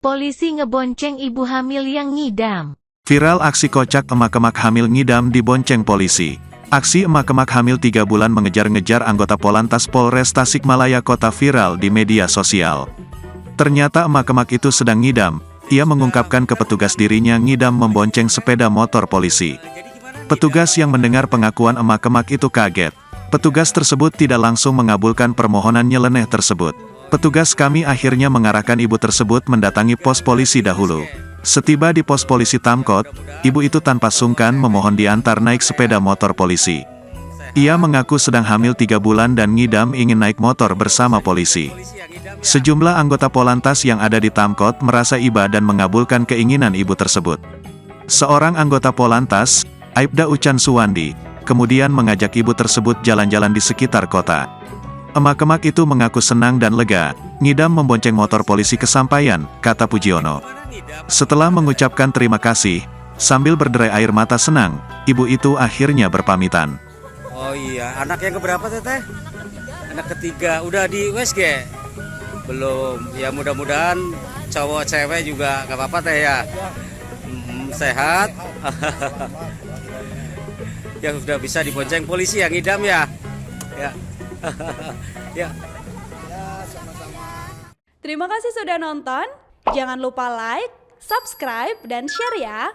Polisi ngebonceng ibu hamil yang ngidam. Viral aksi kocak emak-emak hamil ngidam dibonceng polisi. Aksi emak-emak hamil 3 bulan mengejar-ngejar anggota Polantas Polres Tasikmalaya Kota viral di media sosial. Ternyata emak-emak itu sedang ngidam. Ia mengungkapkan ke petugas dirinya ngidam membonceng sepeda motor polisi. Petugas yang mendengar pengakuan emak-emak itu kaget. Petugas tersebut tidak langsung mengabulkan permohonan nyeleneh tersebut. Petugas kami akhirnya mengarahkan ibu tersebut mendatangi pos polisi dahulu. Setiba di pos polisi Tamkot, ibu itu tanpa sungkan memohon diantar naik sepeda motor polisi. Ia mengaku sedang hamil 3 bulan dan ngidam ingin naik motor bersama polisi. Sejumlah anggota Polantas yang ada di Tamkot merasa iba dan mengabulkan keinginan ibu tersebut. Seorang anggota Polantas, Aibda Ucan Suwandi, kemudian mengajak ibu tersebut jalan-jalan di sekitar kota. Emak-emak itu mengaku senang dan lega, ngidam membonceng motor polisi kesampaian, kata Pujiono. Setelah mengucapkan terima kasih, sambil berderai air mata senang, ibu itu akhirnya berpamitan. Oh iya, anak yang keberapa teteh? Anak ketiga, udah di USG? Belum, ya mudah-mudahan cowok cewek juga gak apa-apa teh ya. Sehat. Yang sudah bisa dibonceng polisi yang ngidam ya. Ya. Ya. Terima kasih sudah nonton. Jangan lupa like, subscribe, dan share ya.